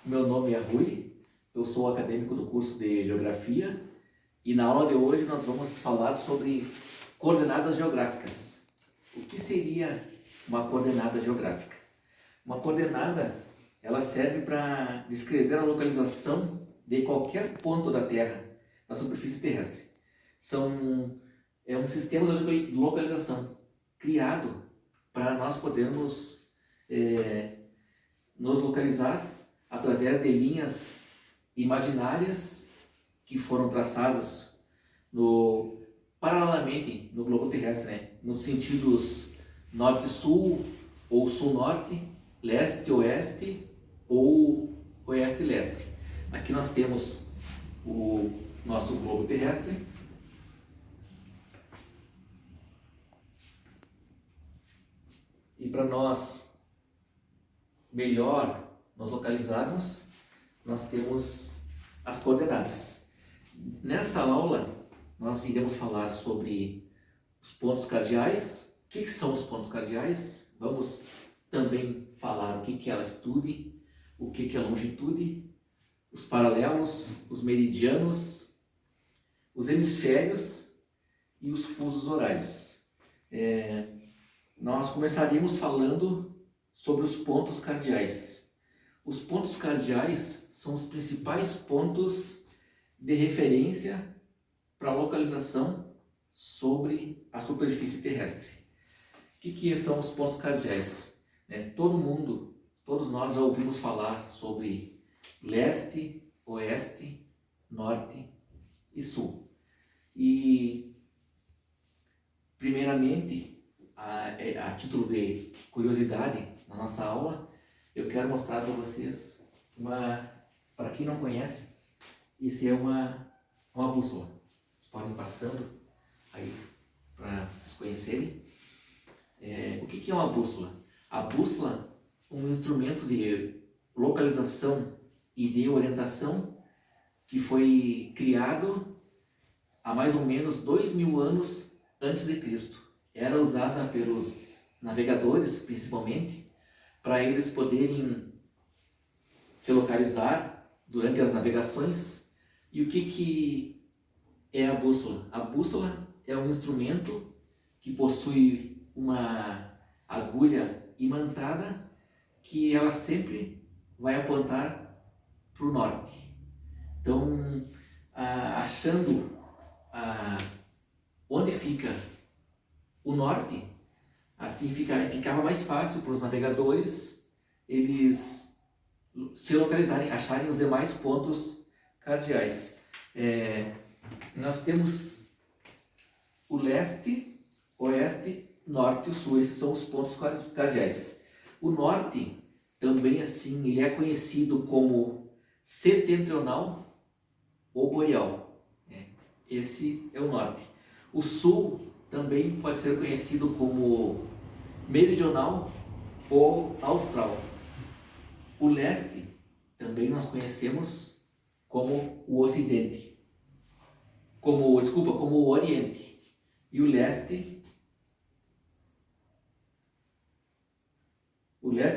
Meu nome é Rui, eu sou acadêmico do curso de Geografia e na aula de hoje nós vamos falar sobre coordenadas geográficas. O que seria uma coordenada geográfica? Uma coordenada, ela serve para descrever a localização de qualquer ponto da Terra, da superfície terrestre. É um sistema de localização criado para nós podermos nos localizar através de linhas imaginárias que foram traçadas paralelamente no globo terrestre, né? Nos sentidos norte-sul ou sul-norte, leste-oeste ou oeste-leste. Aqui nós temos o nosso globo terrestre. E para nós melhor nos localizarmos, nós temos as coordenadas. Nessa aula, nós iremos falar sobre os pontos cardeais. O que são os pontos cardeais? Vamos também falar o que é latitude, o que é longitude, os paralelos, os meridianos, os hemisférios e os fusos horários. Nós começaríamos falando sobre os pontos cardeais. Os pontos cardeais são os principais pontos de referência para a localização sobre a superfície terrestre. O que são os pontos cardeais? Todos nós já ouvimos falar sobre leste, oeste, norte e sul. E, primeiramente, a título de curiosidade, na nossa aula, eu quero mostrar para vocês para quem não conhece, isso é uma bússola. Vocês podem ir passando aí para vocês conhecerem. O que é uma bússola? A bússola é um instrumento de localização e de orientação que foi criado há mais ou menos 2000 anos antes de Cristo. Era usada pelos navegadores, principalmente, para eles poderem se localizar durante as navegações. E o que é a bússola? A bússola é um instrumento que possui uma agulha imantada que ela sempre vai apontar para o norte. Então, achando onde fica o norte, assim ficava mais fácil para os navegadores eles se localizarem, acharem os demais pontos cardeais. Nós temos o leste, oeste, norte e o sul. Esses são os pontos cardeais. O norte também assim ele é conhecido como setentrional ou boreal. Esse é o norte. O sul também pode ser conhecido como meridional ou austral. O leste também nós conhecemos como o ocidente, como o oriente. E o leste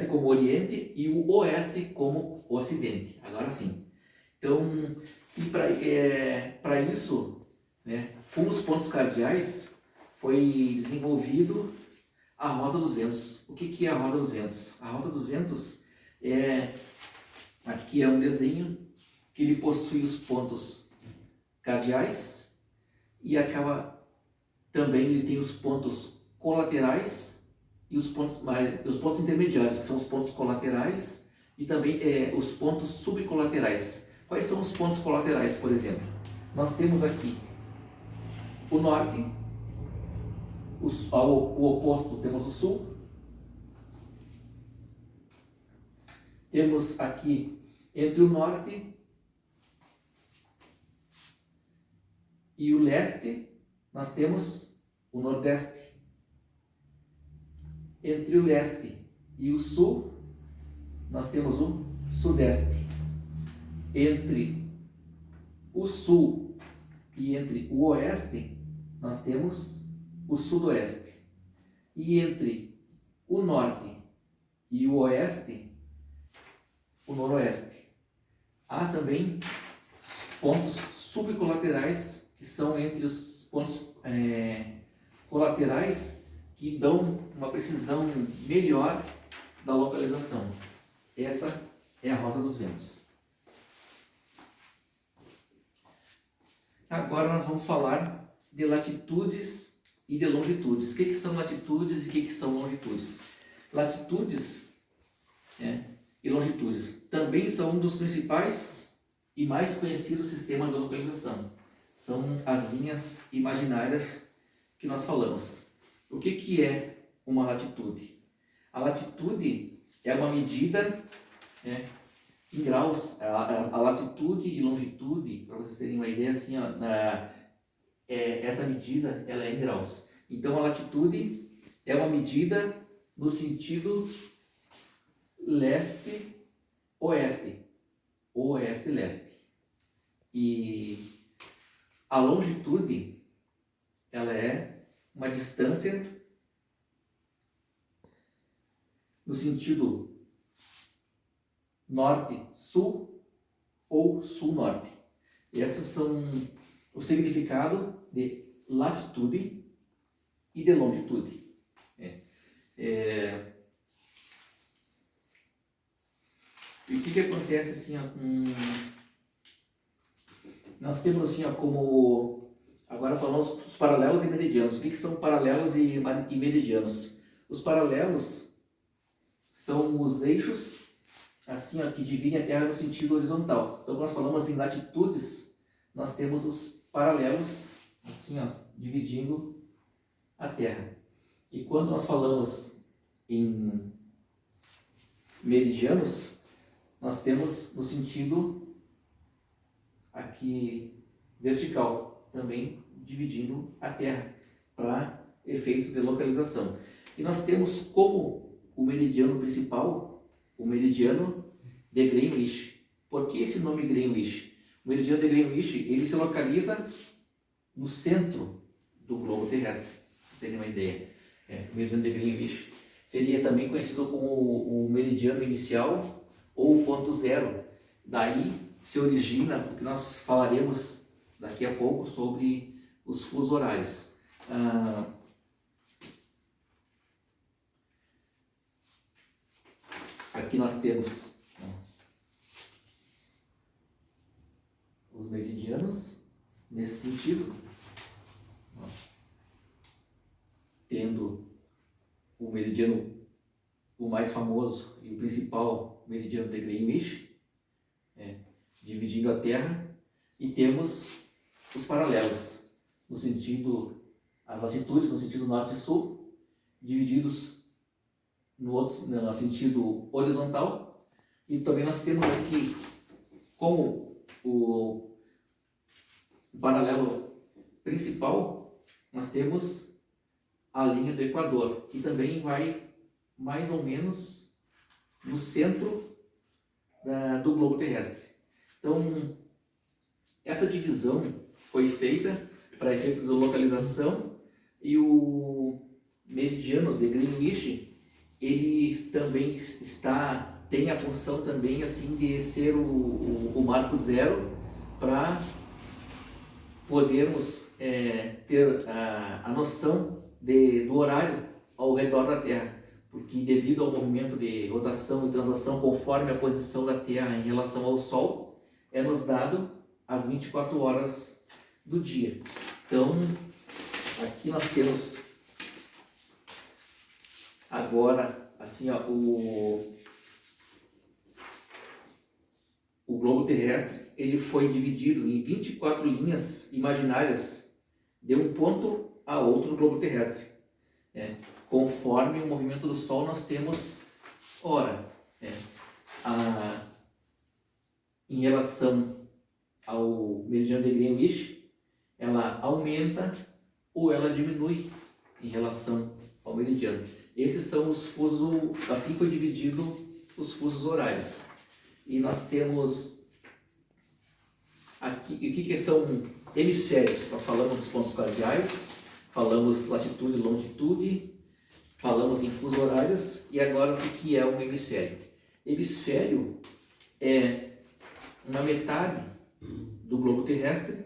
como oriente e o oeste como ocidente. Agora sim. Então, e para isso, né, com os pontos cardeais, foi desenvolvido a Rosa dos Ventos. O que é a Rosa dos Ventos? A Rosa dos Ventos aqui é um desenho que ele possui os pontos cardeais e também ele tem os pontos colaterais e os pontos intermediários, que são os pontos colaterais e também os pontos subcolaterais. Quais são os pontos colaterais, por exemplo? Nós temos aqui o norte, o oposto temos o sul, temos aqui entre o norte e o leste, nós temos o nordeste. Entre o leste e o sul, nós temos o sudeste. Entre o sul e entre o oeste, nós temos o sudoeste. E entre o norte e o oeste, o noroeste. Há também pontos subcolaterais, que são entre os pontos colaterais, que dão uma precisão melhor da localização. Essa é a rosa dos ventos. Agora nós vamos falar de latitudes e de longitudes. O que são latitudes e o que são longitudes? Latitudes e longitudes também são um dos principais e mais conhecidos sistemas de localização. São as linhas imaginárias que nós falamos. O que é uma latitude? A latitude é uma medida em graus. A latitude e longitude, para vocês terem uma ideia, assim, ó, essa medida ela é em graus. Então a latitude é uma medida no sentido leste-oeste, oeste-leste. E a longitude ela é uma distância no sentido norte-sul ou sul-norte. Esses são o significado de latitude e de longitude. E o que acontece assim, ó, nós temos assim, ó, como agora falamos dos paralelos e meridianos. O que são paralelos e meridianos? Os paralelos são os eixos assim, ó, que dividem a Terra no sentido horizontal. Então, quando nós falamos em latitudes, nós temos os paralelos assim, ó, dividindo a Terra. E quando nós falamos em meridianos, nós temos no sentido aqui vertical, também dividindo a Terra para efeitos de localização. E nós temos como o meridiano principal o meridiano de Greenwich. Por que esse nome Greenwich? O meridiano de Greenwich ele se localiza no centro do globo terrestre, para vocês terem uma ideia. O meridiano de Greenwich seria também conhecido como o meridiano inicial ou o ponto zero. Daí se origina o que nós falaremos daqui a pouco sobre os fusos horários. Aqui nós temos os meridianos nesse sentido, tendo o meridiano, o mais famoso e o principal meridiano de Greenwich, dividindo a Terra, e temos os paralelos no sentido, as latitudes no sentido norte e sul, divididos no sentido horizontal. E também nós temos aqui como o paralelo principal, nós temos a linha do Equador, que também vai mais ou menos no centro do globo terrestre. Então, essa divisão foi feita para efeito de localização, e o meridiano de Greenwich ele também tem a função também assim de ser o marco zero para podermos ter a noção do horário ao redor da Terra, porque devido ao movimento de rotação e translação conforme a posição da Terra em relação ao Sol, é nos dado as 24 horas do dia. Então, aqui nós temos agora assim, ó, o globo terrestre ele foi dividido em 24 linhas imaginárias de um ponto a outro do globo terrestre. Conforme o movimento do Sol, nós temos em relação ao meridiano de Greenwich, ela aumenta ou ela diminui em relação ao meridiano. Esses são os fusos, assim foi dividido os fusos horários. E nós temos aqui, o que são hemisférios? Nós falamos dos pontos cardeais, falamos latitude e longitude, falamos em fusos horários, e agora o que é um hemisfério? Hemisfério é uma metade do globo terrestre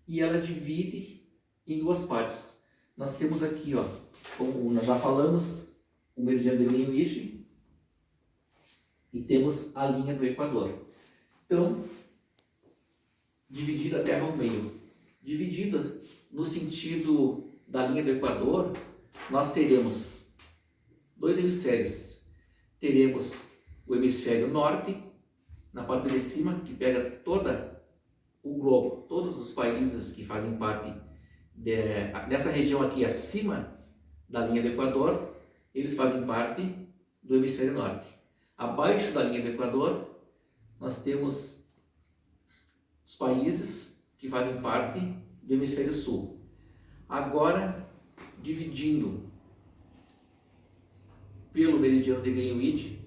e ela divide em duas partes. Nós temos aqui, ó, como nós já falamos, o meridiano de Greenwich e temos a linha do Equador. Então, dividida a Terra ao meio. Dividida no sentido da linha do Equador, nós teremos dois hemisférios. Teremos o hemisfério norte, na parte de cima, que pega todo o globo, todos os países que fazem parte dessa região aqui acima da linha do Equador, eles fazem parte do hemisfério norte. Abaixo da linha do Equador, nós temos os países que fazem parte do hemisfério sul. Agora, dividindo pelo meridiano de Greenwich,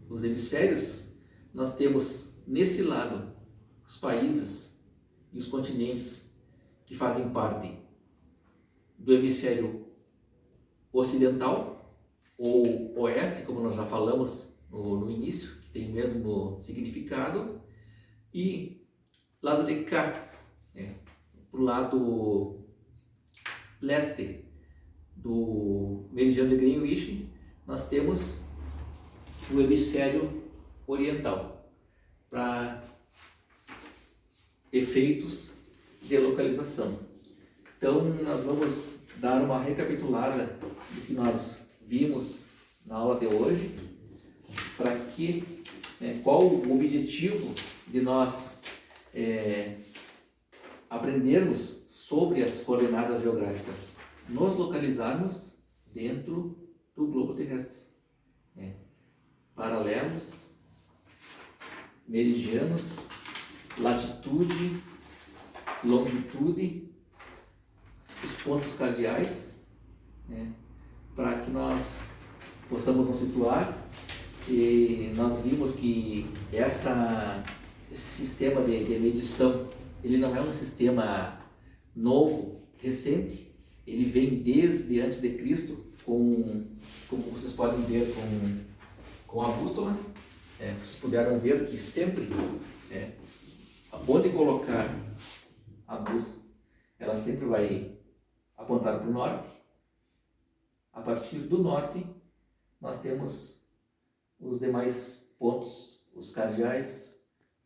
os hemisférios, nós temos nesse lado os países e os continentes que fazem parte do hemisfério ocidental ou oeste, como nós já falamos no início, que tem o mesmo significado, e lado de cá, para o lado leste do meridiano de Greenwich, nós temos o hemisfério oriental, para efeitos de localização. Então, nós vamos dar uma recapitulada do que nós vimos na aula de hoje, para que, qual o objetivo de nós aprendermos sobre as coordenadas geográficas, nos localizarmos dentro do globo terrestre. Paralelos, meridianos, latitude, longitude, os pontos cardeais, para que nós possamos nos situar. E nós vimos que esse sistema de medição, ele não é um sistema novo, recente, ele vem desde antes de Cristo, como vocês podem ver com a bússola. Vocês puderam ver que sempre, onde colocar a bússola, ela sempre vai apontar para o norte. A partir do norte, nós temos os demais pontos, os cardeais,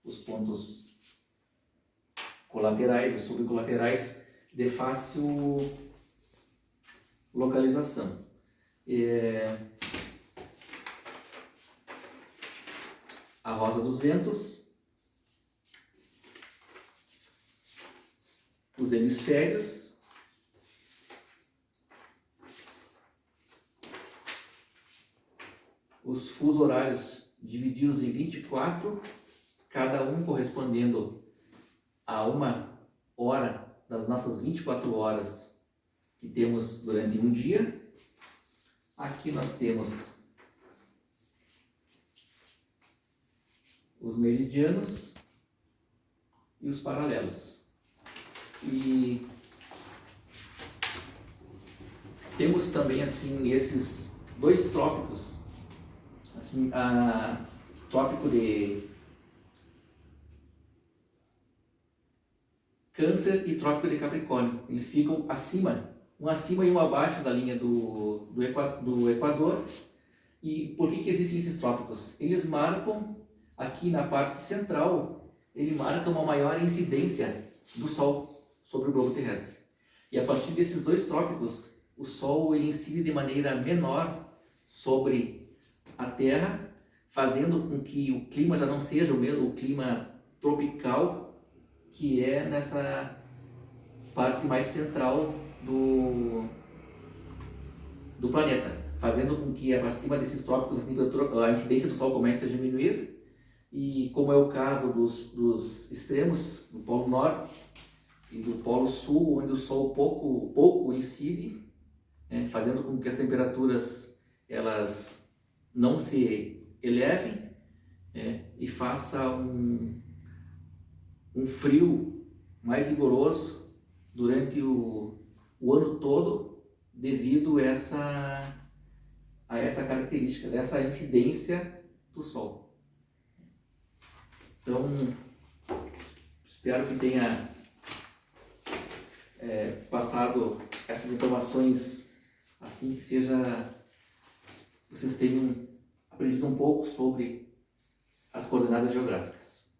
os pontos colaterais e subcolaterais de fácil localização. A rosa dos ventos, os hemisférios, os fusos horários divididos em 24, cada um correspondendo a uma hora das nossas 24 horas que temos durante um dia. Aqui nós temos os meridianos e os paralelos. E temos também assim esses dois trópicos, assim, tópico de Câncer e trópico de Capricórnio. Eles ficam um acima e um abaixo da linha do Equador. E por que existem esses trópicos? Eles marcam, aqui na parte central, ele marca uma maior incidência do Sol sobre o globo terrestre. E a partir desses dois trópicos, o Sol ele incide de maneira menor sobre a Terra, fazendo com que o clima já não seja o mesmo clima tropical que é nessa parte mais central do planeta, fazendo com que acima desses trópicos a incidência do Sol comece a diminuir. E como é o caso dos extremos, do Polo Norte e do Polo Sul, onde o Sol pouco incide, fazendo com que as temperaturas elas não se elevem, e faça um frio mais rigoroso durante o ano todo, devido a essa característica, dessa incidência do Sol. Então, espero que tenha passado essas informações assim, que vocês tenham aprendido um pouco sobre as coordenadas geográficas.